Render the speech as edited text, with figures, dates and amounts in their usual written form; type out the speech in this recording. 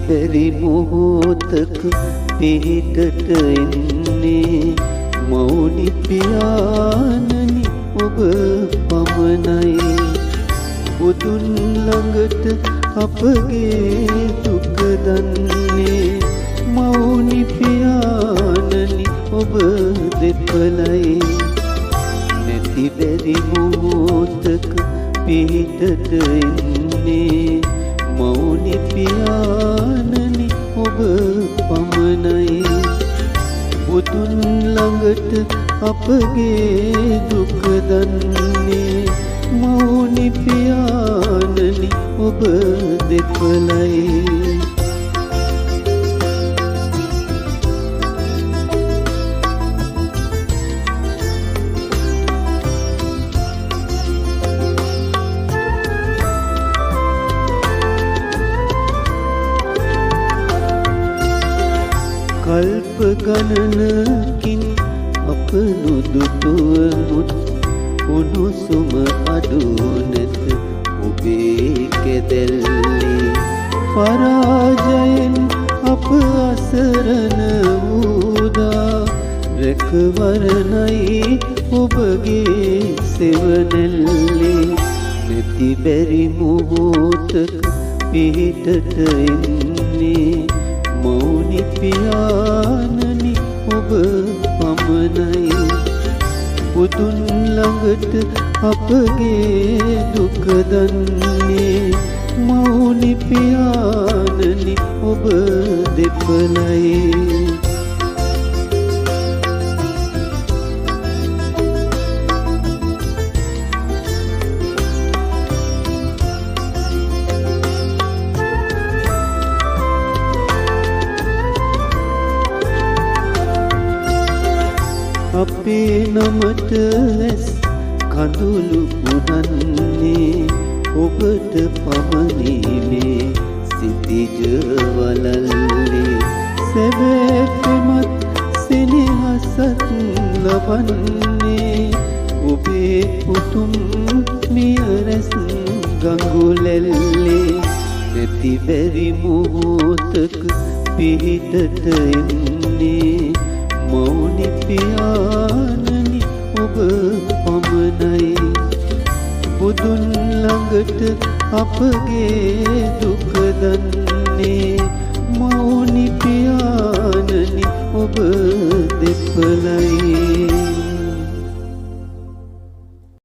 බැරි මොහොතක පිහිටට එන්නේ මෞනි පියාණනි ඔබ පමණයි. බුදුන් ළඟට අපගේ දුක දන්නේ මෞනි පියාණනි ඔබ දෙපළයි. නැති බැරි මොහොතක පිහිටට එන්නේ මෞනි පියාණනි ඔබ පමණයි. බුදුන් ළඟට අපගේ දුක දන්නේ මෞනි පියාණනි ඔබ දෙපළයි. කල්ප ගණනකින් අප නුදුටුවමුත් උණුසුම අඩු නැත ඔබේ කැදැල්ලේ. පරාජයෙන් අප අසරණ වූදා රැකවරණයි ඔබගේ සෙවණැල්ලේ. නැති බැරි මොහොතක පිහිටට එන්නේ මෞනි පියාණනි ඔබ පමණයි. බුදුන් ළඟට අපගේ දුක දන්නේ මෞනි පියාණනි ඔබ දෙපළයි. අපේ නමට ඇස් කඳුළු පුනන්නේ ඔබට පමණි මේ සිතිජ වලල්ලේ. සැවැපෙමත් සෙනෙහසත් ලබන්නේ ඔබේ උතුම් මියරැස් ගඟුලැල්ලේ. නැති බැරි මොහොතක පිහිටට එන්නේ මෞනි පියාණනි ඔබ පමණයි. බුදුන් ළඟට අපගේ දුක දන්නේ මෞනි පියාණනි ඔබ දෙපළයි.